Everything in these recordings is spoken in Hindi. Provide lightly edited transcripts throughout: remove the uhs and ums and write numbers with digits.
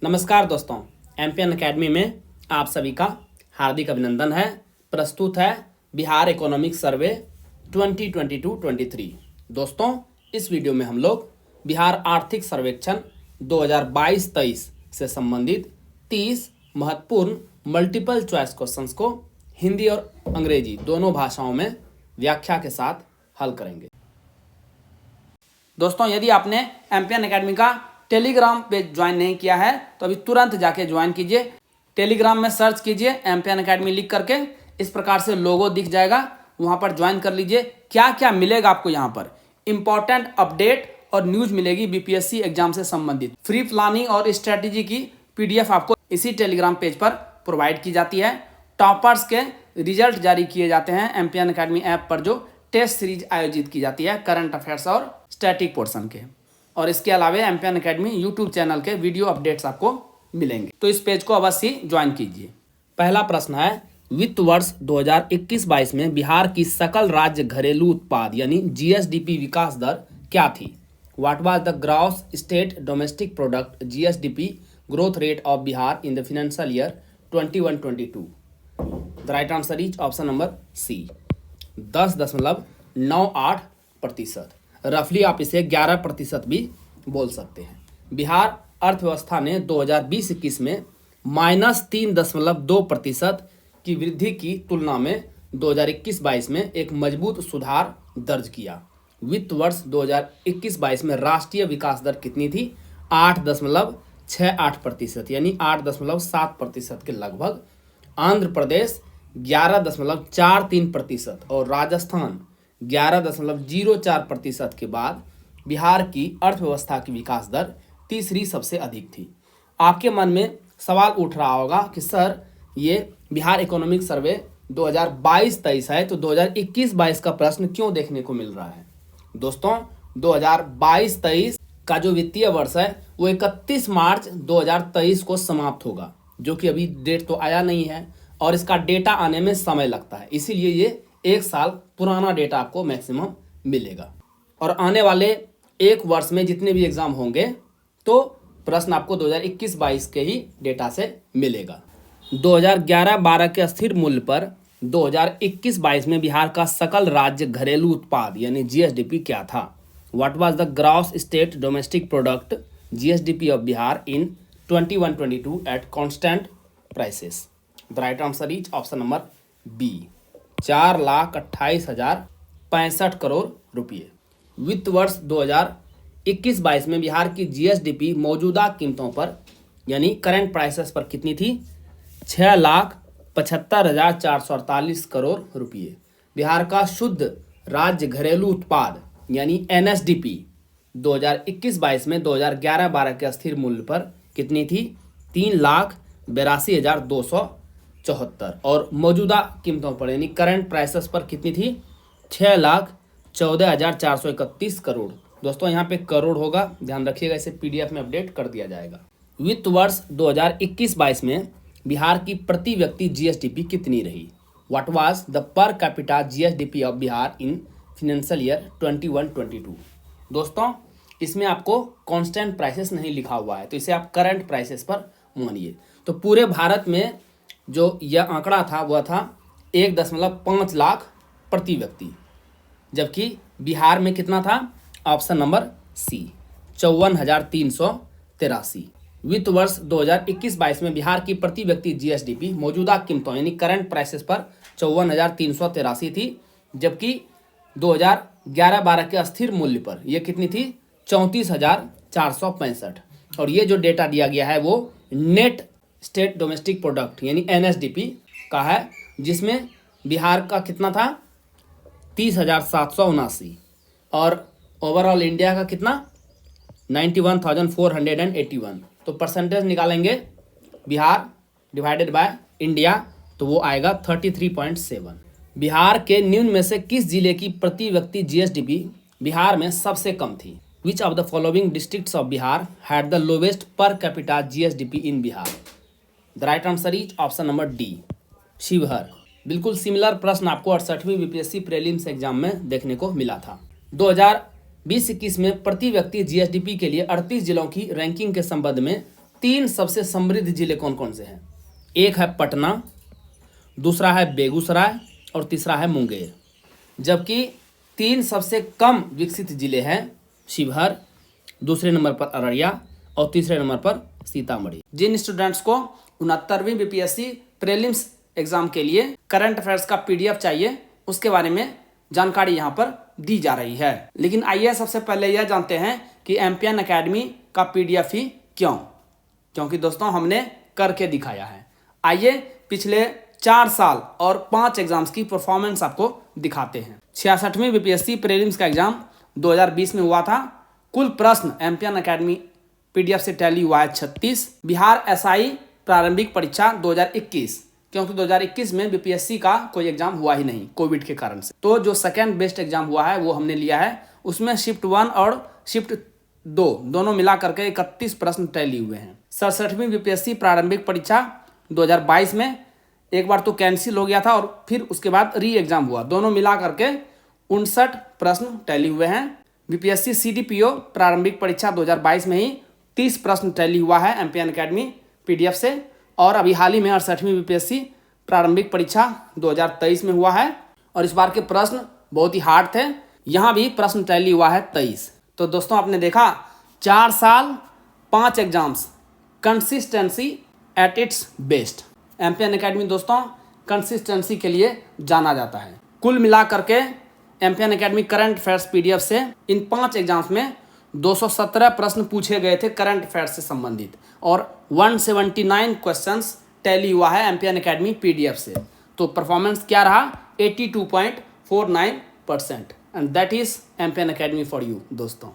नमस्कार दोस्तों, एमपीएन एकेडमी में आप सभी का हार्दिक अभिनंदन है। प्रस्तुत है बिहार इकोनॉमिक सर्वे 2022-23। दोस्तों, इस वीडियो में हम लोग बिहार आर्थिक सर्वेक्षण 2022-23 से संबंधित 30 महत्वपूर्ण मल्टीपल चॉइस क्वेश्चंस को हिंदी और अंग्रेजी दोनों भाषाओं में व्याख्या के साथ हल करेंगे। दोस्तों, यदि आपने एमपीएन एकेडमी का टेलीग्राम पेज ज्वाइन नहीं किया है तो अभी तुरंत जाके ज्वाइन कीजिए। टेलीग्राम में सर्च कीजिए एमपीएन एकेडमी लिख करके, इस प्रकार से लोगो दिख जाएगा, वहां पर ज्वाइन कर लीजिए। क्या क्या मिलेगा आपको यहाँ पर? इंपॉर्टेंट अपडेट और न्यूज मिलेगी बीपीएससी एग्जाम से संबंधित। फ्री प्लानिंग और स्ट्रेटेजी की पीडीएफ आपको इसी टेलीग्राम पेज पर प्रोवाइड की जाती है। टॉपर्स के रिजल्ट जारी किए जाते हैं एमपीएन एकेडमी ऐप पर, जो टेस्ट सीरीज आयोजित की जाती है करंट अफेयर्स और स्टैटिक पोर्शन के। और इसके अलावा एमपीएन एकेडमी यूट्यूब चैनल के वीडियो अपडेट्स आपको मिलेंगे, तो इस पेज को अवश्य ज्वाइन कीजिए। पहला प्रश्न है, वित्त वर्ष 2021-22 में बिहार की सकल राज्य घरेलू उत्पाद यानी जीएसडीपी विकास दर क्या थी? What was the gross state domestic product GSDP growth rate of Bihar in the financial year 21-22? The right answer is option number C, 10.98%। रफली आप इसे 11% भी बोल सकते हैं। बिहार अर्थव्यवस्था ने 2020-21 में -3.2% की वृद्धि की तुलना में 2021-22 में एक मजबूत सुधार दर्ज किया। वित्त वर्ष 2021-22 में राष्ट्रीय विकास दर कितनी थी? 8.68%, यानी 8.7% के लगभग। आंध्र प्रदेश 11.43% और राजस्थान 11.04% के बाद बिहार की अर्थव्यवस्था की विकास दर तीसरी सबसे अधिक थी। आपके मन में सवाल उठ रहा होगा कि सर, ये बिहार इकोनॉमिक सर्वे 2022-23 है तो 2021-22 का प्रश्न क्यों देखने को मिल रहा है? दोस्तों, 2022-23 का जो वित्तीय वर्ष है वो 31 मार्च 2023 को समाप्त होगा, जो कि अभी डेट तो आया नहीं है और इसका डेटा आने में समय लगता है। इसीलिए ये एक साल पुराना डेटा आपको मैक्सिमम मिलेगा। और आने वाले एक वर्ष में जितने भी एग्जाम होंगे तो प्रश्न आपको 2021-22 के ही डेटा से मिलेगा। 2011-12 के स्थिर मूल्य पर 2021-22 में बिहार का सकल राज्य घरेलू उत्पाद यानी जीएसडीपी क्या था? What was the gross state domestic product GSDP of Bihar in 21-22 at constant prices? The right answer is option number B, 4,28,065 crore रुपये। वित्त वर्ष 2021-22 में बिहार की जीएसडीपी मौजूदा कीमतों पर यानी करंट प्राइसेस पर कितनी थी? 6,75,448 करोड़ रुपये। बिहार का शुद्ध राज्य घरेलू उत्पाद यानी एनएसडीपी 2021-22 में 2011-12 के स्थिर मूल्य पर कितनी थी? 3,82,274 और मौजूदा कीमतों पर यानी करंट प्राइसेस पर कितनी थी? 6,14,431 करोड़। दोस्तों, यहाँ पे करोड़ होगा, ध्यान रखिएगा, इसे पीडीएफ में अपडेट कर दिया जाएगा। वित्त वर्ष 2021-22 में बिहार की प्रति व्यक्ति जीएसडीपी कितनी रही? What was the per capita GSDP of Bihar in financial year 21-22? दोस्तों, इसमें आपको कांस्टेंट प्राइसेस नहीं लिखा हुआ है, तो इसे आप करंट प्राइसेस पर मानिए। तो पूरे भारत में जो यह आंकड़ा था वह था 1.5 लाख प्रति व्यक्ति, जबकि बिहार में कितना था? Option number C, 54,383। वित्त वर्ष 2021-22 में बिहार की प्रति व्यक्ति जीएसडीपी मौजूदा कीमतों यानी करंट प्राइसेस पर 54,383 थी, जबकि 2011-12 के अस्थिर मूल्य पर यह कितनी थी? 34,465। और ये जो डेटा दिया गया है वो नेट स्टेट डोमेस्टिक प्रोडक्ट यानी एनएसडीपी का है, जिसमें बिहार का कितना था? 30,779 और ओवरऑल इंडिया का कितना? 91,481। तो परसेंटेज निकालेंगे बिहार डिवाइडेड बाय इंडिया तो वो आएगा 33.7। बिहार के निम्न में से किस जिले की प्रति व्यक्ति जीएसडीपी बिहार में सबसे कम थी? विच of the following districts of Bihar had the lowest per capita GSDP in Bihar? The right answer is option number D, Sheohar. बिल्कुल सिमिलर प्रश्न आपको 68वीं बीपीएससी प्रीलिम्स एग्जाम में देखने को मिला था। 2020-21 में प्रति व्यक्ति जीएसडीपी के लिए 38 जिलों की रैंकिंग के संबंध में 3 सबसे समृद्ध जिले कौन कौन से हैं? एक है पटना, दूसरा है बेगूसराय और तीसरा है मुंगेर। जबकि 3 सबसे कम विकसित जिले हैं शिवहर, दूसरे नंबर पर अररिया और तीसरे नंबर पर सीतामढ़ी। जिन स्टूडेंट्स को 69वीं बीपीएससी प्रीलिम्स एग्जाम के लिए करंट अफेयर्स का पीडीएफ चाहिए, उसके बारे में जानकारी यहाँ पर दी जा रही है। लेकिन आइए सबसे पहले यह जानते हैं कि एमपीएन एकेडमी का पीडीएफ ही क्यों? क्योंकि दोस्तों हमने करके दिखाया है। आइए पिछले 4 साल और 5 एग्जाम्स की परफॉर्मेंस आपको दिखाते हैं। 66वीं बीपीएससी प्रीलिम्स का एग्जाम 2020 में हुआ था। कुल प्रश्न एमपीएन एकेडमी पीडीएफ से टैली हुआ है 36। बिहार एसआई प्रारंभिक परीक्षा 2021, क्योंकि 2021 में बीपीएससी का कोई एग्जाम हुआ ही नहीं कोविड के कारण से, तो जो सेकेंड बेस्ट एग्जाम हुआ है वो हमने लिया है। उसमें शिफ्ट 1 और शिफ्ट 2 दोनों मिला करके 31 प्रश्न टैली हुए हैं। 67वीं बीपीएससी प्रारंभिक परीक्षा 2022 में एक बार तो कैंसिल हो गया था और फिर उसके बाद री एग्जाम हुआ, दोनों मिला करके 59 प्रश्न टैली हुए हैं। बीपीएससी सीडीपीओ प्रारंभिक परीक्षा 2022 में ही 30 प्रश्न टैली हुआ है एमपीएन एकेडमी पीडीएफ से। और अभी हाल ही में 68वीं बीपीएससी प्रारंभिक परीक्षा 2023 में हुआ है और इस बार के प्रश्न बहुत ही हार्ड थे। यहाँ भी प्रश्न टैली हुआ है 23। तो दोस्तों आपने देखा 4 साल 5 exams, consistency at its best. MPN academy दोस्तों कंसिस्टेंसी के लिए जाना जाता है। कुल मिला करके MPN academy current affairs PDF से इन 5 एग्जाम्स में 217 प्रश्न पूछे गए थे करंट अफेयर्स से संबंधित और 179 क्वेश्चंस टैली हुआ है एमपीएन एकेडमी पीडीएफ से। तो परफॉर्मेंस क्या रहा? 82.49% and that is MPN academy for you. दोस्तों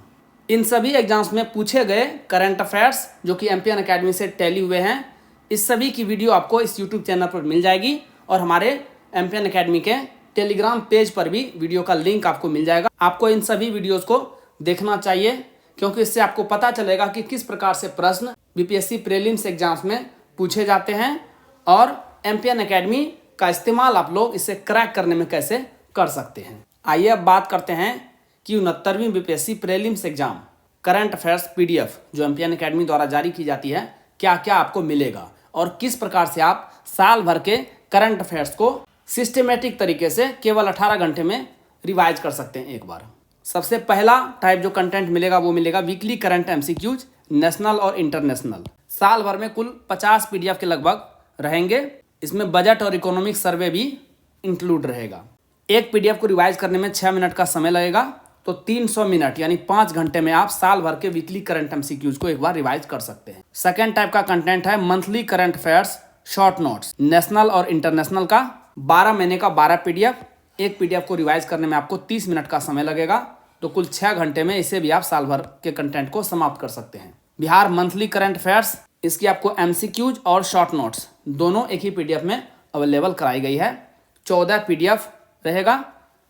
इन सभी एग्जाम्स में पूछे गए करंट अफेयर्स जो कि एमपीएन एकेडमी से टैली हुए हैं, इस सभी की वीडियो आपको इस यूट्यूब चैनल पर मिल जाएगी और हमारे एमपीएन एकेडमी के टेलीग्राम पेज पर भी वीडियो का लिंक आपको मिल जाएगा। आपको इन सभी वीडियोस को देखना चाहिए क्योंकि इससे आपको पता चलेगा कि किस प्रकार से प्रश्न बीपीएससी प्रीलिम्स एग्जाम्स में पूछे जाते हैं और एमपीएन एकेडमी का इस्तेमाल आप लोग इसे क्रैक करने में कैसे कर सकते हैं। आइए अब बात करते हैं कि 69वीं BPSC prelims exam current affairs PDF जो एमपीएन एकेडमी द्वारा जारी की जाती है क्या क्या आपको मिलेगा और किस प्रकार से आप साल भर के करंट अफेयर्स को सिस्टमेटिक तरीके से केवल 18 घंटे में रिवाइज कर सकते हैं एक बार। सबसे पहला टाइप जो कंटेंट मिलेगा वो मिलेगा वीकली करंट एमसीक्यूज नेशनल और इंटरनेशनल। साल भर में कुल 50 पीडीएफ के लगभग रहेंगे। इसमें बजट और इकोनॉमिक सर्वे भी इंक्लूड रहेगा। एक पीडीएफ को रिवाइज करने में 6 मिनट का समय लगेगा, तो 300 मिनट यानी 5 घंटे में आप साल भर के वीकली करंट एमसीक्यूज को एक बार रिवाइज कर सकते हैं। सेकेंड टाइप का कंटेंट है monthly current affairs short notes national और इंटरनेशनल का 12 महीने का 12 पीडीएफ। एक पीडीएफ को रिवाइज करने में आपको 30 मिनट का समय लगेगा, तो कुल 6 घंटे में इसे भी आप साल भर के कंटेंट को समाप्त कर सकते हैं। बिहार मंथली करंट अफेयर्स, इसकी आपको एमसीक्यूज और शॉर्ट नोट्स दोनों एक ही पीडीएफ में अवेलेबल कराई गई है। 14 पीडीएफ रहेगा,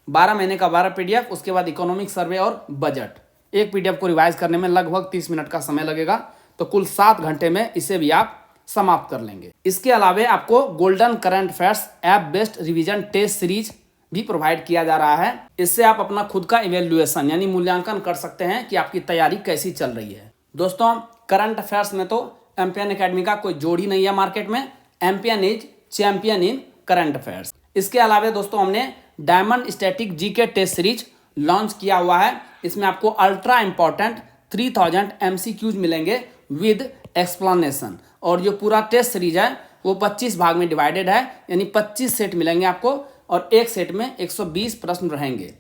12 महीने का 12 पीडीएफ, उसके बाद इकोनॉमिक सर्वे और बजट। एक पीडीएफ को रिवाइज करने में लगभग 30 मिनट का समय लगेगा, तो कुल 7 घंटे में इसे भी आप समाप्त कर लेंगे। इसके अलावा आपको golden current affairs app based revision test series भी प्रोवाइड किया जा रहा है। इससे आप अपना खुद का इवेल्युएशन यानी मूल्यांकन कर सकते हैं कि आपकी तैयारी कैसी चल रही है। दोस्तों करंट अफेयर्स में तो एमपीएन एकेडमी का कोई जोड़ ही नहीं है मार्केट में। MPN is champion in current affairs. इसके अलावा दोस्तों हमने diamond static GK test series launch किया हुआ है। इसमें आपको अल्ट्रा इंपॉर्टेंट 3000 एमसीक्यूज मिलेंगे विद एक्सप्लेनेशन, और जो पूरा टेस्ट सीरीज है वो 25 भाग में डिवाइडेड है, यानी 25 सेट मिलेंगे आपको और एक सेट में 120 प्रश्न रहेंगे।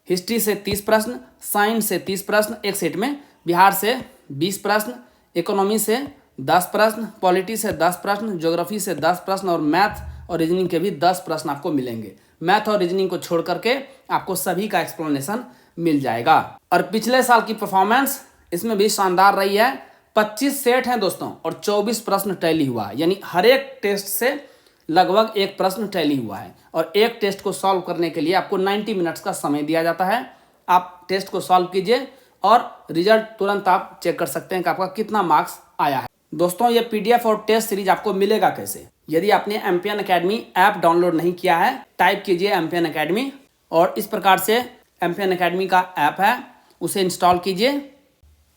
हिस्ट्री से 30 प्रश्न, साइंस से 30 प्रश्न एक सेट में, बिहार से 20 प्रश्न, इकोनॉमी से 10 प्रश्न, पॉलिटी से 10 प्रश्न, ज्योग्राफी से 10 प्रश्न और मैथ और रीजनिंग के भी 10 प्रश्न आपको मिलेंगे। मैथ और रीजनिंग को छोड़ करके आपको सभी का एक्सप्लेनेशन मिल जाएगा। और पिछले साल की परफॉर्मेंस इसमें भी शानदार रही है। 25 सेट हैं दोस्तों और 24 प्रश्न टैली हुआ है, यानी हर एक टेस्ट से लगभग एक प्रश्न टैली हुआ है। और एक टेस्ट को सॉल्व करने के लिए आपको 90 मिनट्स का समय दिया जाता है। आप टेस्ट को सॉल्व कीजिए और रिजल्ट तुरंत आप चेक कर सकते हैं कि आपका कितना मार्क्स आया है। दोस्तों ये पीडीएफ और टेस्ट सीरीज आपको मिलेगा कैसे? यदि आपने एमपीएन एकेडमी ऐप डाउनलोड नहीं किया है, टाइप कीजिए एमपीएन एकेडमी और इस प्रकार से एमपीएन एकेडमी का ऐप है उसे इंस्टॉल कीजिए।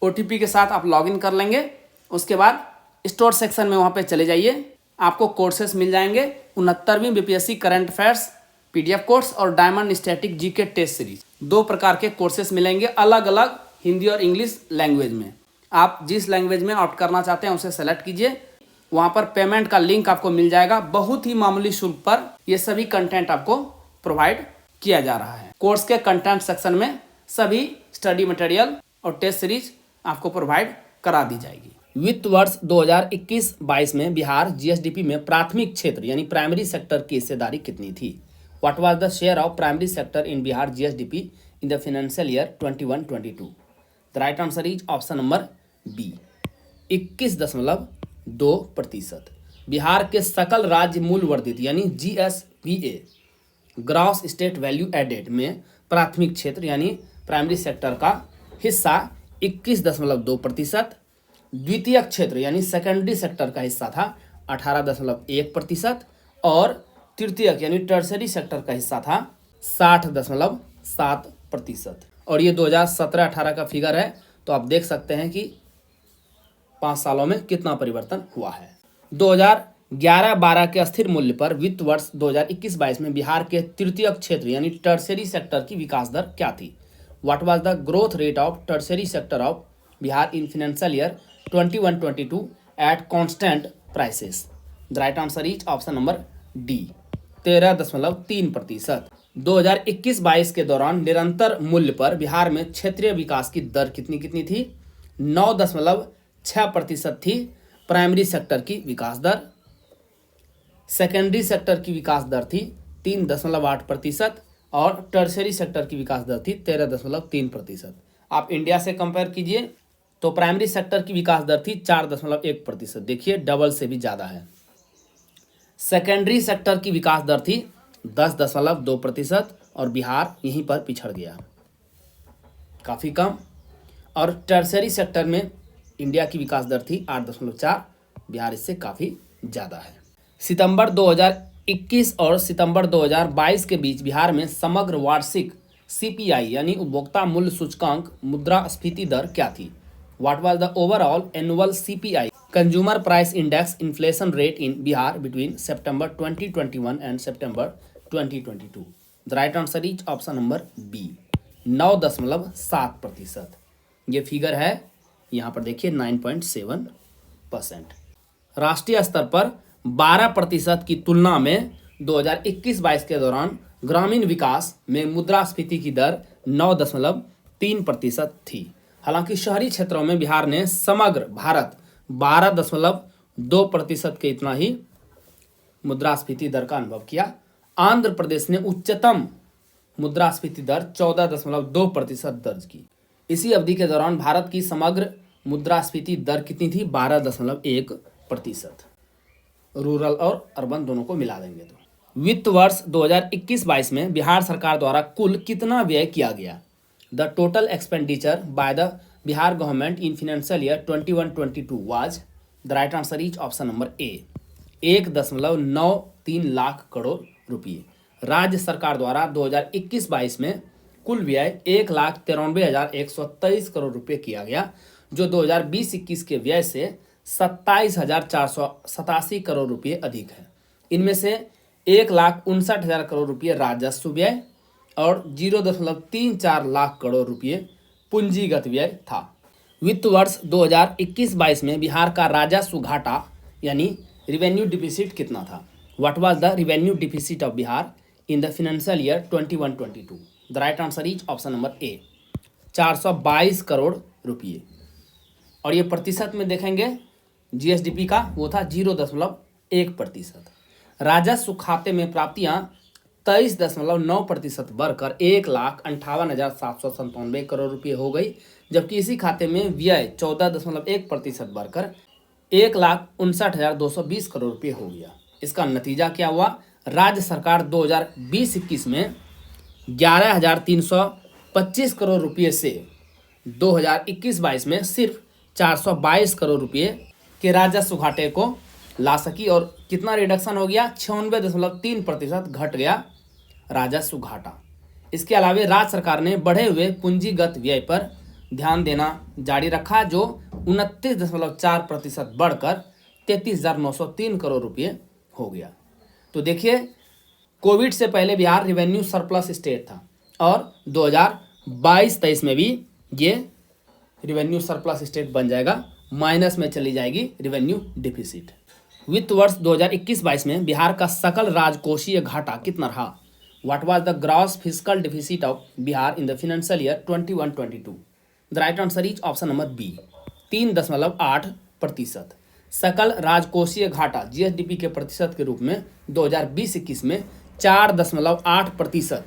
ओटीपी के साथ आप लॉगिन कर लेंगे। उसके बाद स्टोर सेक्शन में वहाँ पे चले जाइए, आपको कोर्सेस मिल जाएंगे। 69वीं BPSC current affairs PDF course और diamond static GK test series, 2 प्रकार के कोर्सेस मिलेंगे अलग अलग हिंदी और इंग्लिश लैंग्वेज में। आप जिस लैंग्वेज में ऑप्ट करना चाहते हैं उसे सेलेक्ट कीजिए। वहाँ पर पेमेंट का लिंक आपको मिल जाएगा। बहुत ही मामूली शुल्क पर ये सभी कंटेंट आपको प्रोवाइड किया जा रहा है। कोर्स के कंटेंट सेक्शन में सभी स्टडी मटेरियल और टेस्ट सीरीज आपको प्रोवाइड करा दी जाएगी। वित्त वर्ष 2021-22 में बिहार जीएसडीपी में प्राथमिक क्षेत्र यानी प्राइमरी सेक्टर की हिस्सेदारी कितनी थी? What was the share of primary sector in Bihar GSDP in the financial year 21-22? The right answer is option number B, 21.2%। Bihar के सकल राज्य मूल्य वर्धित यानी GSVA gross state value added में प्राथमिक क्षेत्र यानी प्राइमरी सेक्टर का हिस्सा 21.2%, द्वितीयक क्षेत्र यानी सेकेंडरी सेक्टर का हिस्सा था 18.1% और तृतीयक यानी टर्सरी सेक्टर का हिस्सा था 60.7%। और ये 2017-18 का फिगर है, तो आप देख सकते हैं कि 5 सालों में कितना परिवर्तन हुआ है। 2011-12 के अस्थिर मूल्य पर वित्त वर्ष 2021-22 में बिहार के तृतीयक क्षेत्र यानी टर्सरी सेक्टर की विकास दर क्या थी? What was the growth rate of tertiary sector of Bihar in financial year 21-22 at constant prices? The right answer is option number D, 13.3%। 2021-22 के दौरान निरंतर मूल्य पर बिहार में क्षेत्रीय विकास की दर कितनी थी? 9.6% थी प्राइमरी सेक्टर की विकास दर। सेकेंडरी सेक्टर की विकास दर थी 3.8% और टर्सरी सेक्टर की विकास दर थी 13.3%। आप इंडिया से कंपेयर कीजिए तो प्राइमरी सेक्टर की विकास दर थी 4.1%, देखिए डबल से भी ज़्यादा है। सेकेंडरी सेक्टर की विकास दर थी 10.2% और बिहार यहीं पर पिछड़ गया, काफ़ी कम। और टर्सरी सेक्टर में इंडिया की विकास दर थी 8.4, बिहार इससे काफ़ी ज़्यादा है। सितंबर 2021 और सितंबर 2022 के बीच बिहार में समग्र वार्षिक सीपीआई यानी उपभोक्ता मूल्य सूचकांक मुद्रास्फीति दर क्या थी? What was the overall annual CPI consumer price index inflation rate in Bihar between September 2021 and September 2022? The right answer is option number B, 9.7%। ये फिगर है, यहाँ पर देखिए 9.7%। राष्ट्रीय स्तर पर 12% की तुलना में 2021-22 के दौरान ग्रामीण विकास में मुद्रास्फीति की दर 9.3% थी। हालांकि शहरी क्षेत्रों में बिहार ने समग्र भारत 12.2% के इतना ही मुद्रास्फीति दर का अनुभव किया। आंध्र प्रदेश ने उच्चतम मुद्रास्फीति दर 14.2% दर्ज की। इसी अवधि के दौरान भारत की समग्र मुद्रास्फीति दर कितनी थी? 12.1%। रूरल और अर्बन दोनों को मिला देंगे तो। वित्त वर्ष 2021-22 में बिहार सरकार द्वारा कुल कितना व्यय किया गया? The total expenditure by the Bihar government in financial year 21-22 was? The right answer is option number ए, 1.93 लाख करोड़ रुपये। राज्य सरकार द्वारा 2021-22 में कुल व्यय 1,93,123 करोड़ रुपये किया गया, जो 2020-21 के व्यय से 27,487 करोड़ रुपये अधिक है। इनमें से 1,59,000 करोड़ रुपये राजस्व व्यय और 0.34 लाख करोड़ रुपये पूंजीगत व्यय था। वित्त वर्ष 2021-22 में बिहार का राजस्व घाटा यानी रिवेन्यू डिफिसिट कितना था? What was the revenue deficit of Bihar in the financial year 21-22? The right answer is option number ए, 422 करोड़ रुपये। और ये प्रतिशत में देखेंगे जीएसडीपी का, वो था 0.1%। राजस्व खाते में प्राप्तियां 23.9% बढ़कर 1,58,797 करोड़ रुपये हो गई, जबकि इसी खाते में व्यय 14.1% बढ़कर 1,59,220 करोड़ रुपये हो गया। इसका नतीजा क्या हुआ? राज्य सरकार 2020-21 में 11,325 करोड़ रुपये से 2021-22 में सिर्फ 422 करोड़ रुपये के राजस्व घाटे को ला सकी। और कितना रिडक्शन हो गया? 96.3% घट गया राजस्व घाटा। इसके अलावा राज्य सरकार ने बढ़े हुए पूंजीगत व्यय पर ध्यान देना जारी रखा, जो 29.4% बढ़कर 33,903 करोड़ रुपये हो गया। तो देखिए, कोविड से पहले बिहार रिवेन्यू सरप्लस स्टेट था और 2022-23 में भी ये रिवेन्यू सरप्लस स्टेट बन जाएगा, माइनस में चली जाएगी रिवेन्यू डिफिसिट। वित्त वर्ष 2021-22 में बिहार का सकल राजकोषीय घाटा कितना रहा? What was the gross fiscal deficit of Bihar in the financial year 21-22? The right answer is option number B, 3.8%। सकल राजकोषीय घाटा जीएसडीपी के प्रतिशत के रूप में 2020-21 में 4.8%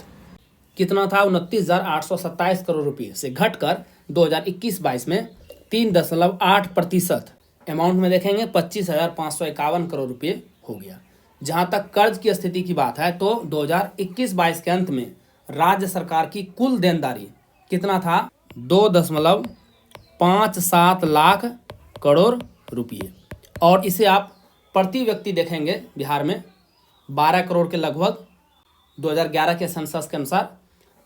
कितना था? 29,827 करोड़ रुपये से घटकर 2021-22 में 3.8% अमाउंट में देखेंगे 25,551 करोड़ रुपये हो गया। जहां तक कर्ज की स्थिति की बात है तो 2021-22 के अंत में राज्य सरकार की कुल देनदारी कितना था? 2.57 लाख करोड़ रुपये। और इसे आप प्रति व्यक्ति देखेंगे बिहार में 12 करोड़ के लगभग 2011 के सेंसस के अनुसार,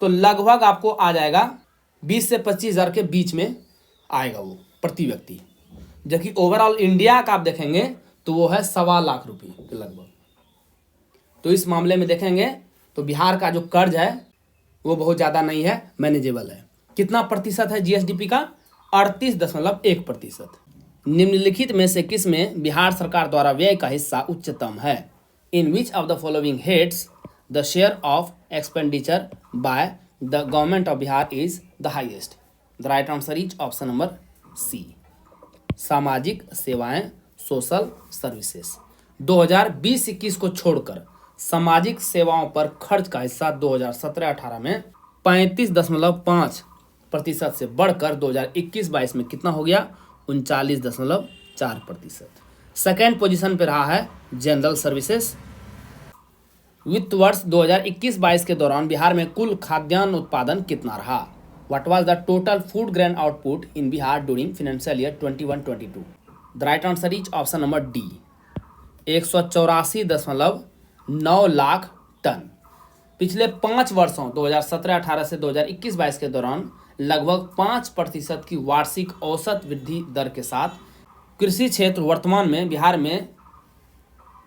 तो लगभग आपको आ जाएगा 20 से 25,000 के बीच में आएगा वो प्रति व्यक्ति। जबकि ओवरऑल इंडिया का आप देखेंगे तो वो है 1.25 लाख रुपये के लगभग। तो इस मामले में देखेंगे तो बिहार का जो कर्ज है वो बहुत ज़्यादा नहीं है, मैनेजेबल है। कितना प्रतिशत है जीएसडीपी का? 38.1%। निम्नलिखित में से किस में बिहार सरकार द्वारा व्यय का हिस्सा उच्चतम है? In which of the following heads the share of expenditure by the government of Bihar is the highest? The right answer is option number C, सामाजिक सेवाएं, सोशल सर्विसेज। 2020-21 को छोड़कर सामाजिक सेवाओं पर खर्च का हिस्सा 2017-18 में 35.5% से बढ़कर 2021-22 में कितना हो गया? 39.4%। सेकेंड पोजीशन पे रहा है जनरल सर्विसेज। वित्त वर्ष 2021-22 के दौरान बिहार में कुल खाद्यान्न उत्पादन कितना रहा? What was the total food grain output in Bihar during financial year 21-22? The right answer is option number D, 184.9 lakh tonne. पिछले 5 वर्षों 2017-18 से 2021-22 के दौरान लगभग 5% की वार्षिक औसत वृद्धि दर के साथ कृषि क्षेत्र वर्तमान में बिहार में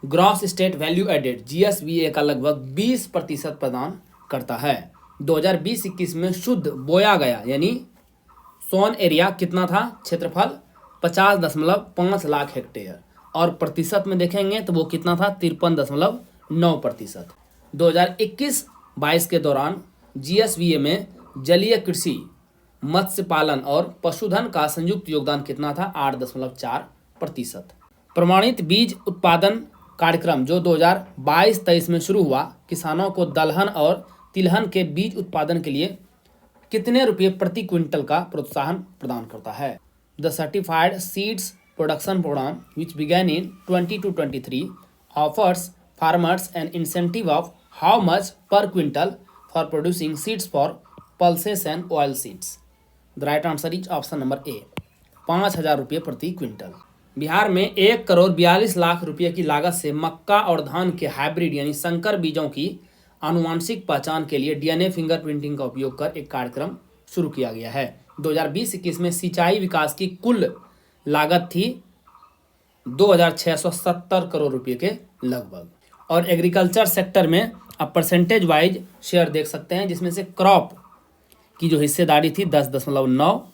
ग्रॉस स्टेट वैल्यू एडेड जीएसवीए का लगभग 20% प्रदान करता है। 2020-21 में शुद्ध बोया गया यानी सोन एरिया कितना था? क्षेत्रफल 50.5 लाख हेक्टेयर और प्रतिशत में देखेंगे तो वो कितना था? 53.9%। 2021-22 के दौरान जीएसवीए में जलीय कृषि, मत्स्य पालन और पशुधन का संयुक्त योगदान कितना था? 8.4%। प्रमाणित बीज उत्पादन कार्यक्रम जो 2022-23 में शुरू हुआ, किसानों को दलहन और तिलहन के बीज उत्पादन के लिए कितने रुपये प्रति क्विंटल का प्रोत्साहन प्रदान करता है? The certified seeds production program which began in 2022-23 offers farmers an incentive of how much per quintal for producing seeds for pulses and oil seeds? The right answer is option number A, 5,000 रुपये प्रति क्विंटल। बिहार में 1,42,00,000 रुपये की लागत से मक्का और धान के हाइब्रिड यानी संकर बीजों की आनुवांशिक पहचान के लिए डीएनए फिंगरप्रिंटिंग का उपयोग कर एक कार्यक्रम शुरू किया गया है। 2020-21 में सिंचाई विकास की कुल लागत थी 2,670 करोड़ रुपये के लगभग। और एग्रीकल्चर सेक्टर में आप परसेंटेज वाइज शेयर देख सकते हैं, जिसमें से क्रॉप की जो हिस्सेदारी थी 10.9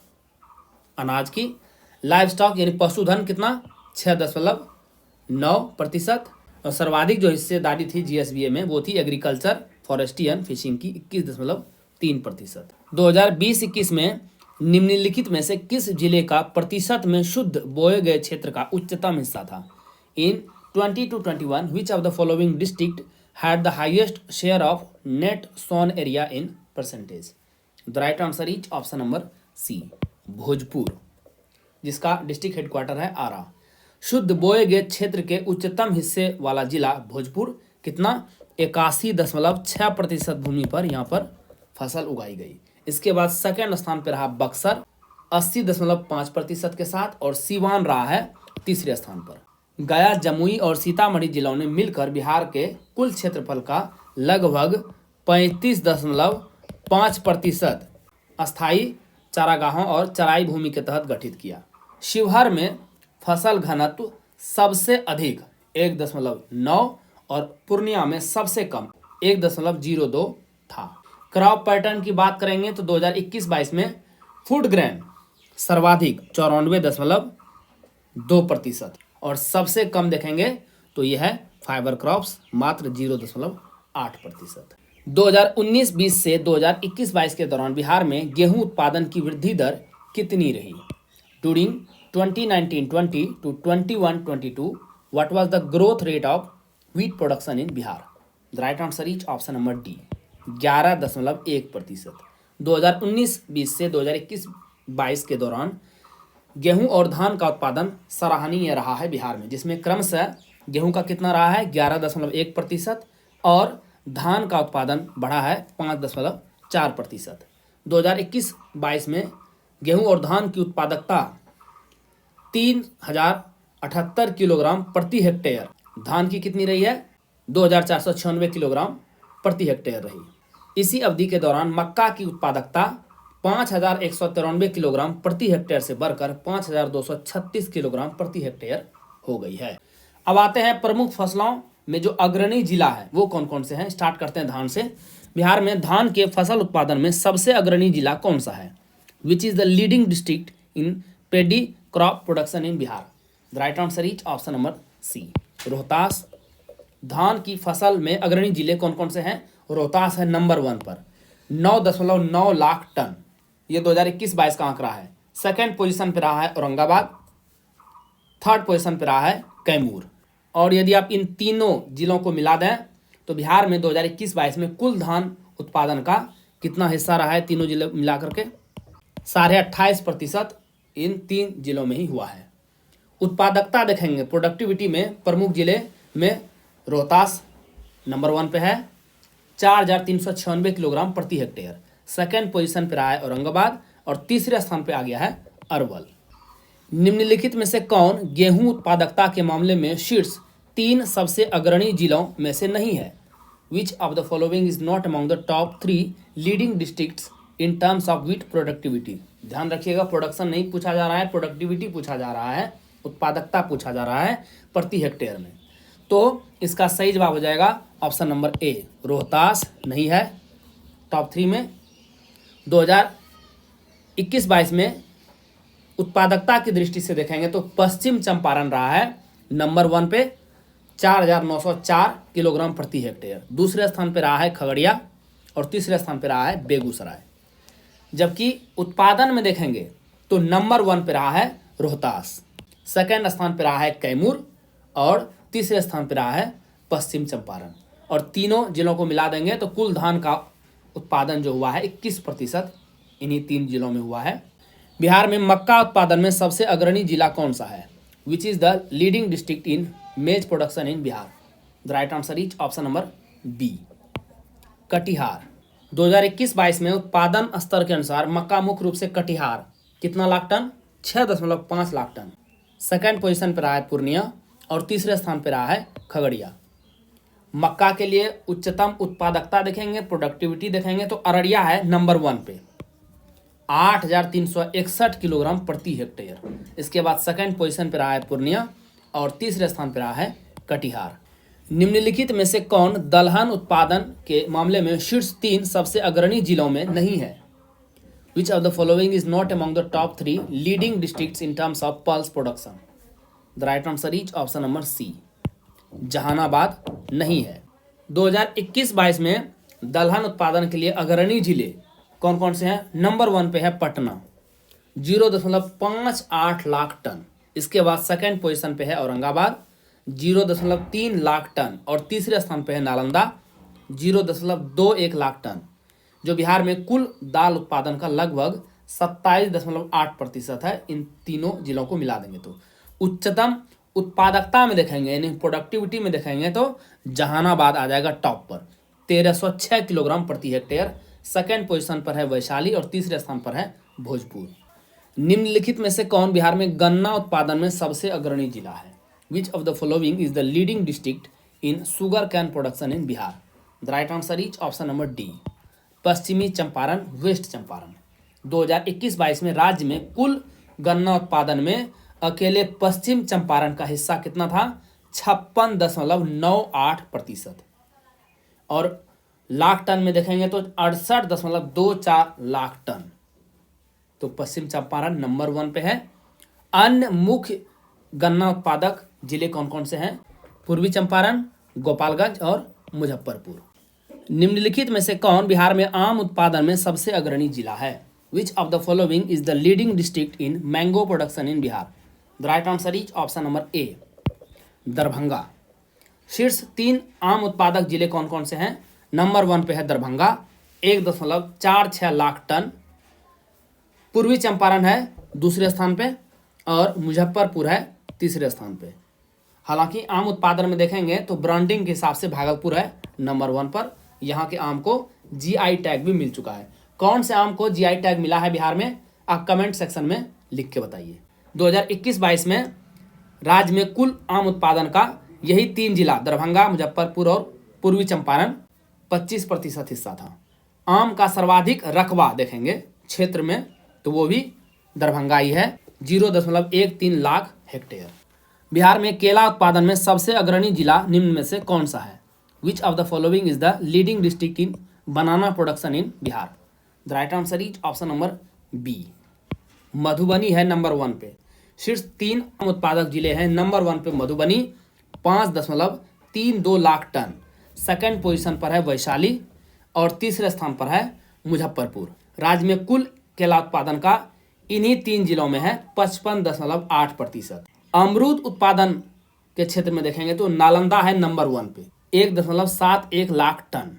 अनाज की, लाइव स्टॉक यानी पशुधन कितना 6.9% और सर्वाधिक जो हिस्सेदारी थी जीएसबीए में वो थी एग्रीकल्चर, फॉरेस्ट्री एंड फिशिंग की 21.3%। 2020-21 में निम्नलिखित में से किस जिले का प्रतिशत में शुद्ध बोए गए क्षेत्र का उच्चतम हिस्सा था? In 20-21 which of the following district had the highest share of net sown area in percentage? The right answer is option number C, Bhojpur, जिसका डिस्ट्रिक्ट हेडक्वार्टर है आरा। शुद्ध बोए गए क्षेत्र के उच्चतम हिस्से वाला जिला भोजपुर कितना? 81.6% भूमि पर यहाँ पर फसल उगाई गई। इसके बाद सेकेंड स्थान पर रहा बक्सर 80.5% के साथ और सीवान रहा है तीसरे स्थान पर। गया, जमुई और सीतामढ़ी जिलों ने मिलकर बिहार के कुल क्षेत्रफल का लगभग 35.5% अस्थायी चारागाहों और चराई भूमि के तहत गठित किया। शिवहर में फसल घनत्व सबसे अधिक 1.9 और पूर्णिया में सबसे कम 1.02 था। क्रॉप पैटर्न की बात करेंगे तो 2021-22 में फूड ग्रेन सर्वाधिक 94.2% और सबसे कम देखेंगे तो यह है फाइबर क्रॉप्स मात्र 0.8%। 2019-20 से 2021-22 के दौरान बिहार में गेहूं उत्पादन की वृद्धि दर कितनी रही? During 2019-20 to 21-22, what was the growth rate of wheat production in Bihar? The right answer is option number D, 11.1%। 2019-20 से 2021-22 के दौरान गेहूं और धान का उत्पादन सराहनीय रहा है बिहार में, जिसमें क्रमशः गेहूं का कितना रहा है 11.1% और धान का उत्पादन बढ़ा है 5.4%। 2021-22 में गेहूं और धान की उत्पादकता 3078 किलोग्राम प्रति हेक्टेयर, धान की कितनी रही है 2496 किलोग्राम प्रति हेक्टेयर रही। इसी अवधि के दौरान मक्का की उत्पादकता 5193 किलोग्राम प्रति हेक्टेयर से बढ़कर 5236 किलोग्राम प्रति हेक्टेयर हो गई है। अब आते हैं प्रमुख फसलों में जो अग्रणी जिला है वो कौन कौन से हैं। स्टार्ट करते हैं धान से। बिहार में धान के फसल उत्पादन में सबसे अग्रणी जिला कौन सा है? Which is the leading district in paddy crop production in Bihar? The right answer is option number C, Rohtas. धान की फसल में अग्रणी जिले कौन कौन से हैं? रोहतास है नंबर 1 पर 9.9 लाख टन, ये 2021-22 का आंकड़ा है। सेकेंड पोजीशन पे रहा है औरंगाबाद, थर्ड पोजीशन पे रहा है कैमूर। और यदि आप इन तीनों जिलों को मिला दें तो बिहार में 2021-22 में कुल धान उत्पादन का कितना हिस्सा रहा है तीनों जिले मिला करके? 28.5% इन 3 जिलों में ही हुआ है। उत्पादकता देखेंगे, प्रोडक्टिविटी में प्रमुख जिले में रोहतास नंबर 1 पे है 4396 किलोग्राम प्रति हेक्टेयर। सेकेंड पोजीशन पे रहा है औरंगाबाद और तीसरे स्थान पे आ गया है अरवल। निम्नलिखित में से कौन गेहूं उत्पादकता के मामले में शीर्ष 3 सबसे अग्रणी जिलों में से नहीं है? Which of the following is not among the top 3 leading districts in terms of wheat productivity? ध्यान रखिएगा, प्रोडक्शन नहीं पूछा जा रहा है, प्रोडक्टिविटी पूछा जा रहा है, उत्पादकता पूछा जा रहा है प्रति हेक्टेयर में। तो इसका सही जवाब हो जाएगा ऑप्शन नंबर ए, रोहतास नहीं है टॉप 3 में। 2021-22 में उत्पादकता की दृष्टि से देखेंगे तो पश्चिम चंपारण रहा है नंबर 1 पे 4904 किलोग्राम प्रति हेक्टेयर। दूसरे स्थान पे रहा है खगड़िया और तीसरे स्थान पे रहा है बेगूसराय। जबकि उत्पादन में देखेंगे तो नंबर 1 पे रहा है रोहतास, सेकेंड स्थान पे रहा है कैमूर और तीसरे स्थान पे रहा है पश्चिम चंपारण। और तीनों जिलों को मिला देंगे तो कुल धान का उत्पादन जो हुआ है 21% इन्हीं 3 जिलों में हुआ है। बिहार में मक्का उत्पादन में सबसे अग्रणी जिला कौन सा है? Which is the leading district in maize production in Bihar? The right answer is option number B, Katihar. 2021-22 में उत्पादन स्तर के अनुसार मक्का मुख्य रूप से कटिहार कितना lakh tonne? 6.5 lakh tonne. Second position पर रहा है पूर्णिया और तीसरे स्थान पर रहा है खगड़िया। मक्का के लिए उच्चतम उत्पादकता देखेंगे, प्रोडक्टिविटी देखेंगे तो अररिया है नंबर 1 पे 8361 किलोग्राम प्रति हेक्टेयर। इसके बाद सेकंड पोजीशन पर रहा है पूर्णिया और तीसरे स्थान पर रहा है कटिहार। निम्नलिखित में से कौन दलहन उत्पादन के मामले में शीर्ष 3 सबसे अग्रणी जिलों में नहीं है? Which of the following is not among the top 3 leading districts in terms of pulse production? The right answer is option number C, Jahanabad नहीं है। 2021-22 में दलहन उत्पादन के लिए अग्रणी जिले कौन कौन से हैं? नंबर 1 पे है पटना 0.58 लाख टन। इसके बाद सेकंड पोजीशन पे है औरंगाबाद 0.3 लाख टन और तीसरे स्थान पे है नालंदा 0.21 लाख टन, जो बिहार में कुल दाल उत्पादन का लगभग 27.8% है। इन तीनों जिलों को मिला देंगे तो उच्चतम उत्पादकता में देखेंगे यानी प्रोडक्टिविटी में देखेंगे तो जहानाबाद आ जाएगा टॉप पर 1306 किलोग्राम प्रति हेक्टेयर। सेकेंड पोजीशन पर है वैशाली और तीसरे स्थान पर है भोजपुर। निम्नलिखित में से कौन बिहार में गन्ना उत्पादन में सबसे अग्रणी जिला है? Which of the following is the leading district in sugar cane production in Bihar? The right answer is option number D, पश्चिमी चंपारण, वेस्ट चंपारण। 2021-22 में राज्य में कुल गन्ना उत्पादन में अकेले पश्चिम चंपारण का हिस्सा कितना था? 56.98%। और लाख टन में देखेंगे तो 68.24 लाख टन। तो पश्चिम चंपारण नंबर 1 पे है। अन्य मुख्य गन्ना उत्पादक जिले कौन कौन से हैं? पूर्वी चंपारण, गोपालगंज और मुजफ्फरपुर। निम्नलिखित में से कौन बिहार में आम उत्पादन में सबसे अग्रणी जिला है? Which of the following is the leading district in mango production in Bihar? The right answer is option number ए, दरभंगा। शीर्ष 3 आम उत्पादक जिले कौन कौन से हैं? नंबर 1 पे है दरभंगा, 1.46 लाख टन। पूर्वी चंपारण है दूसरे स्थान पे और मुजफ्फरपुर है तीसरे स्थान पे। हालांकि आम उत्पादन में देखेंगे तो ब्रांडिंग के हिसाब से भागलपुर है नंबर 1 पर। यहाँ के आम को जीआई टैग भी मिल चुका है। कौन से आम को जीआई टैग मिला है बिहार में? आप कमेंट सेक्शन में लिख के बताइए। 2021-22 में राज्य में कुल आम उत्पादन का यही 3 जिला दरभंगा, मुजफ्फरपुर और पूर्वी चंपारण 25% हिस्सा था। आम का सर्वाधिक रकबा देखेंगे क्षेत्र में तो वो भी दरभंगा ही है, 0.13 लाख हेक्टेयर। बिहार में केला उत्पादन में सबसे अग्रणी जिला निम्न में से कौन सा है? Which of the following is the leading district in banana production in Bihar? The right answer is option number B, Madhubani है नंबर 1 पे। शीर्ष 3 आम उत्पादक जिले हैं। नंबर 1 पे Madhubani 5.32 lakh tonne. Second position पर है वैशाली और तीसरे स्थान पर है मुजफ्फरपुर। राज्य में कुल केला उत्पादन का इन्हीं 3 जिलों में है 55.8%। अमरूद उत्पादन के क्षेत्र में देखेंगे तो नालंदा है नंबर 1 पे 1.71 लाख टन।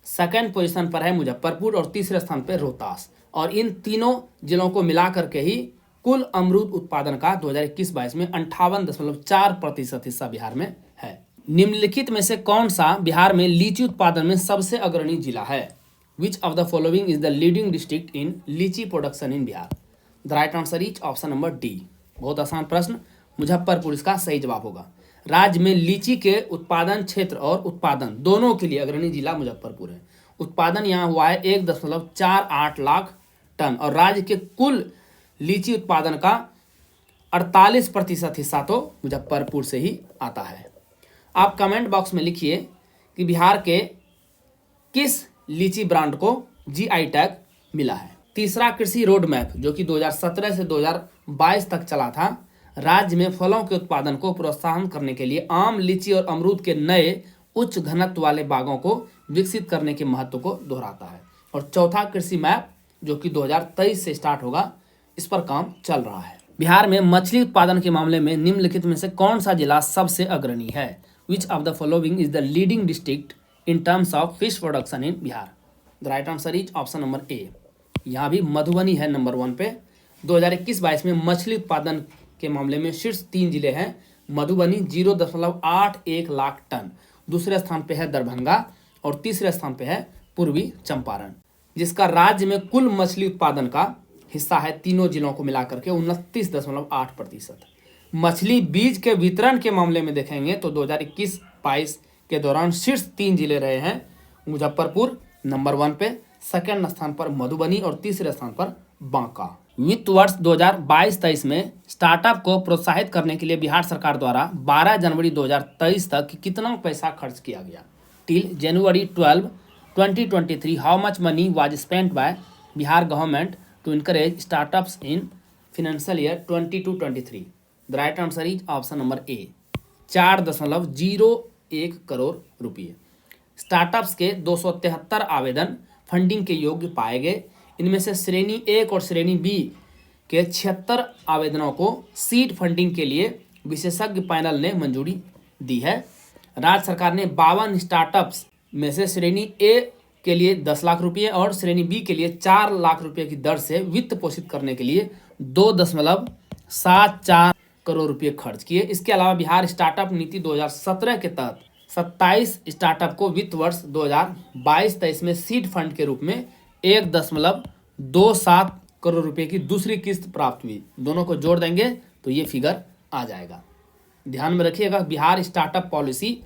सेकंड पोजीशन पर है मुजफ्फरपुर और तीसरे स्थान पर रोहतास। और इन तीनों जिलों को मिला करके ही कुल अमरूद उत्पादन का 2021-22 में 58.4% हिस्सा बिहार में है। निम्नलिखित में से कौन सा बिहार में लीची उत्पादन में सबसे अग्रणी जिला है? Which of the following is the leading district in litchi production in Bihar? The right answer is option number D, बहुत आसान प्रश्न, मुजफ्फरपुर इसका सही जवाब होगा। राज्य में लीची के उत्पादन क्षेत्र और उत्पादन दोनों के लिए अग्रणी जिला मुजफ्फरपुर है। उत्पादन यहाँ हुआ है 1.48 लाख टन और राज्य के कुल लीची उत्पादन का 48% हिस्सा तो मुजफ्फरपुर से ही आता है। आप कमेंट बॉक्स में लिखिए कि बिहार के किस लीची ब्रांड को जीआई टैग मिला है। तीसरा कृषि रोड मैप जो कि 2017 से 2022 तक चला था, राज्य में फलों के उत्पादन को प्रोत्साहन करने के लिए आम, लीची और अमरूद के नए उच्च घनत्व वाले बागों को विकसित करने के महत्व को दोहराता है। और चौथा कृषि मैप जो कि 2023 से स्टार्ट होगा, इस पर काम चल रहा है। बिहार में मछली उत्पादन के मामले में निम्नलिखित में से कौन सा जिला सबसे अग्रणी है? Which of the following is the leading district in terms of fish production in Bihar? The right answer is option number ए, यहाँ भी मधुबनी है नंबर 1 पे। 2021-22 में मछली उत्पादन के मामले में शीर्ष 3 जिले हैं। मधुबनी 0.81 लाख टन, दूसरे स्थान पे है दरभंगा और तीसरे स्थान पे है पूर्वी चंपारण, जिसका राज्य में कुल मछली उत्पादन का हिस्सा है तीनों जिलों को मिलाकर के 29.8%। मछली बीज के वितरण के मामले में देखेंगे तो 2021-22 के दौरान शीर्ष 3 जिले रहे हैं। मुजफ्फरपुर नंबर 1 पे, सेकंड स्थान पर मधुबनी और तीसरे स्थान पर बांका। वित्त वर्ष 2022-23 में स्टार्टअप को प्रोत्साहित करने के लिए बिहार सरकार द्वारा 12 जनवरी 2023 तक कितना पैसा खर्च किया गया? Till January 12, 2023 how much money was spent by Bihar government to encourage startups in financial year 22-23? The right answer is option number A, 4.01 crore रुपये। स्टार्टअप्स के 273 आवेदन फंडिंग के योग्य पाए गए। इनमें से श्रेणी 1 और श्रेणी बी के 76 आवेदनों को सीड फंडिंग के लिए विशेषज्ञ पैनल ने मंजूरी दी है। राज्य सरकार ने 52 स्टार्टअप्स में से श्रेणी ए के लिए 10 लाख रुपये और श्रेणी बी के लिए 4 लाख रुपये की दर से वित्त पोषित करने के लिए 2.74 करोड़ रुपये खर्च किए। इसके अलावा बिहार स्टार्टअप नीति 2017 के तहत 27 स्टार्टअप को वित्त वर्ष 2022-23 में सीड फंड के रूप में 1.27 करोड़ रुपए की दूसरी किस्त प्राप्त हुई। दोनों को जोड़ देंगे तो ये फिगर आ जाएगा। ध्यान में रखिएगा, बिहार स्टार्टअप पॉलिसी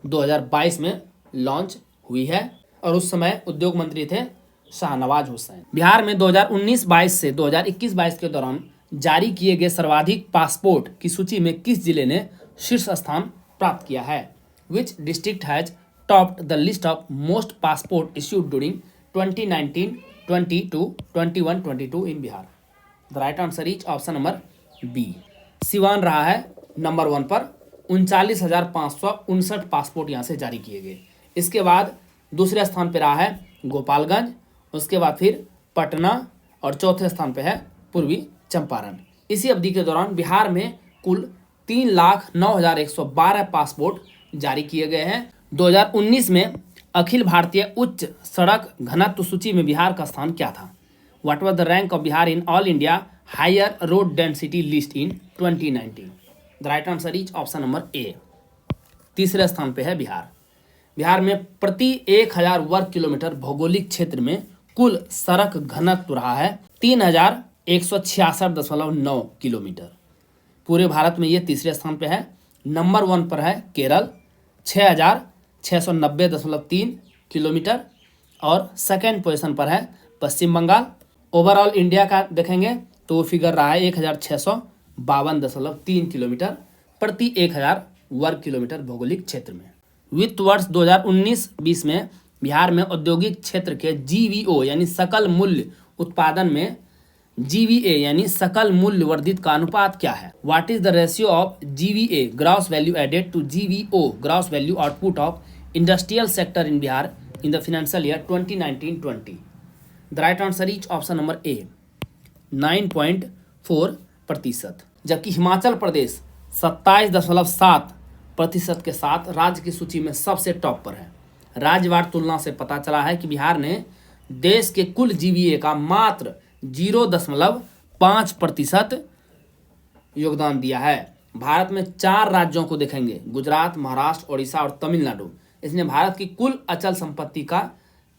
2022 में लॉन्च हुई है और उस समय उद्योग मंत्री थे शाहनवाज हुसैन। बिहार में 2019-22 से 2021-22 के दौरान जारी किए गए सर्वाधिक पासपोर्ट की सूची में किस जिले ने शीर्ष स्थान प्राप्त किया है? Which district has topped the list of most passport issued during 2019-20 to 21-22 in Bihar? The right answer is option number B. Siwan रहा है नंबर 1 पर, 39,559 पासपोर्ट यहाँ से जारी किए गए। इसके बाद दूसरे स्थान पर रहा है गोपालगंज, उसके बाद फिर पटना और चौथे स्थान पर है पूर्वी चंपारण। इसी अवधि के दौरान बिहार में कुल 3,09,112 पासपोर्ट जारी किए गए हैं। 2019 में अखिल भारतीय उच्च सड़क घनत्व सूची में बिहार का स्थान क्या था? What was the rank of Bihar in all India higher road density list in 2019? The right answer is option number A. तीसरे स्थान पे है बिहार। बिहार में प्रति 1000 वर्ग किलोमीटर भौगोलिक क्षेत्र में कुल सड़क घनत्व रहा है 3,166.9 किलोमीटर। पूरे भारत में ये तीसरे स्थान पे है। नंबर 1 पर है केरल 6,690.3 किलोमीटर और सेकेंड पोजीशन पर है पश्चिम बंगाल। ओवरऑल इंडिया का देखेंगे तो वो फिगर रहा है 1,652.3 किलोमीटर प्रति 1000 वर्ग किलोमीटर भौगोलिक क्षेत्र में। वित्त वर्ष 2019-20 में बिहार में औद्योगिक क्षेत्र के जीवीओ यानी सकल मूल्य उत्पादन में जीवीए यानी सकल मूल्य वर्धित का अनुपात क्या है? What is the ratio of GVA gross value added to GVO gross value output of industrial sector in Bihar in the financial year 2019-20? The right answer is option number A 9.4%। जबकि हिमाचल प्रदेश 27.7% के साथ राज्य की सूची में सबसे टॉप पर है। राज्यवार तुलना से पता चला है कि बिहार ने देश के कुल जीवीए का मात्र 0.5% योगदान दिया है। भारत में 4 राज्यों को देखेंगे, गुजरात, महाराष्ट्र, ओडिशा और तमिलनाडु। इसने भारत की कुल अचल संपत्ति का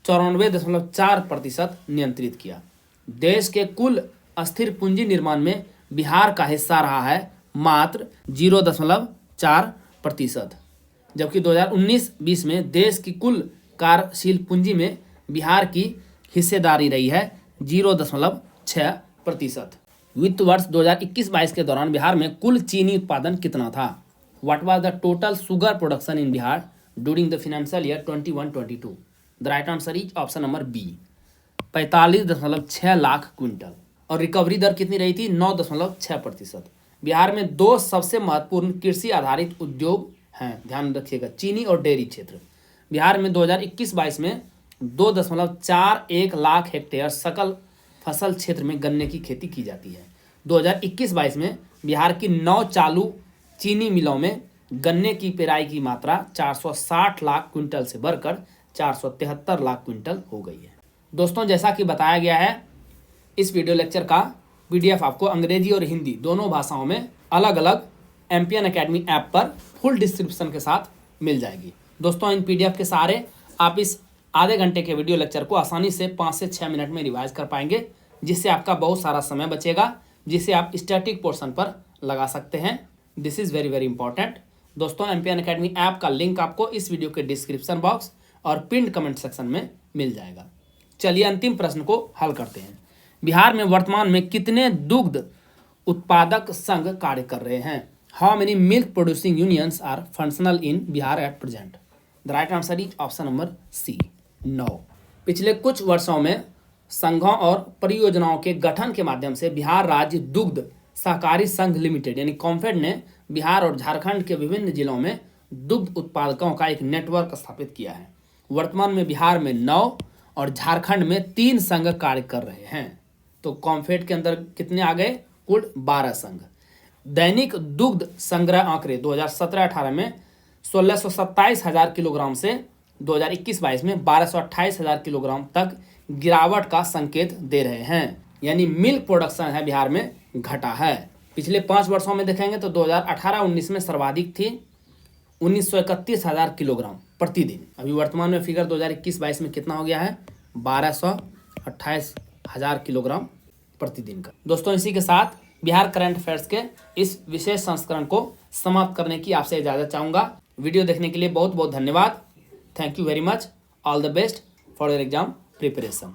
94.4% नियंत्रित किया। देश के कुल अस्थिर पूंजी निर्माण में बिहार का हिस्सा रहा है मात्र 0.4%। जबकि 2019-20 में देश की कुल कार्यशील पूंजी में बिहार की हिस्सेदारी रही है 0.6%। वित्त वर्ष 2021-22 के दौरान बिहार में कुल चीनी उत्पादन कितना था? What was the total sugar production in Bihar during the financial year 21-22? The right answer is option number B 45.6 lakh quintal. और रिकवरी दर कितनी रही थी? 9.6%। बिहार में 2 सबसे महत्वपूर्ण कृषि आधारित उद्योग हैं, ध्यान रखिएगा, चीनी और डेयरी क्षेत्र। बिहार में 2021-22 में 2.41 लाख हेक्टेयर सकल फसल क्षेत्र में गन्ने की खेती की जाती है। 2021-22 में बिहार की 9 चालू चीनी मिलों में गन्ने की पेराई की मात्रा 460 लाख क्विंटल से बढ़कर 473 लाख क्विंटल हो गई है। दोस्तों, जैसा कि बताया गया है, इस वीडियो लेक्चर का पीडीएफ आपको अंग्रेजी और हिंदी दोनों भाषाओं में अलग अलग एमपीएन एकेडमी ऐप पर फुल डिस्क्रिप्शन के साथ मिल जाएगी। दोस्तों, इन पीडीएफ के सहारे आप इस आधे घंटे के वीडियो लेक्चर को आसानी से 5 से 6 मिनट में रिवाइज कर पाएंगे, जिससे आपका बहुत सारा समय बचेगा, जिसे आप स्टैटिक पोर्शन पर लगा सकते हैं। This is very very important. दोस्तों, एमपीएन एकेडमी ऐप का लिंक आपको इस वीडियो के डिस्क्रिप्शन बॉक्स और पिन्ड कमेंट सेक्शन में मिल जाएगा। चलिए अंतिम प्रश्न को हल करते हैं। बिहार में वर्तमान में कितने दुग्ध उत्पादक संघ कार्य कर रहे हैं? How many milk producing unions are functional in Bihar at present? The right answer is option number C 9। पिछले कुछ वर्षों में संघों और परियोजनाओं के गठन के माध्यम से बिहार राज्य दुग्ध सहकारी संघ लिमिटेड यानी कॉम्फेड ने बिहार और झारखंड के विभिन्न जिलों में दुग्ध उत्पादकों का एक नेटवर्क स्थापित किया है। वर्तमान में बिहार में 9 और झारखंड में 3 संघ कार्य कर रहे हैं। तो कॉम्फेड के अंदर कितने आ गए? कुल 12 संघ। दैनिक दुग्ध संग्रह आंकड़े 2017-18 में 1627,000 किलोग्राम से 2021-22 में 1228,000 किलोग्राम तक गिरावट का संकेत दे रहे हैं। यानी मिल्क प्रोडक्शन है बिहार में घटा है। पिछले 5 वर्षों में देखेंगे तो 2018-19 में सर्वाधिक थी 1931,000 किलोग्राम प्रतिदिन। अभी वर्तमान में फिगर 2021-22 में कितना हो गया है? 1228,000 किलोग्राम प्रतिदिन का। दोस्तों, इसी के साथ बिहार करंट अफेयर्स के इस विशेष संस्करण को समाप्त करने की आपसे इजाजत चाहूँगा। वीडियो देखने के लिए बहुत बहुत धन्यवाद। Thank you very much. All the best for your exam preparation.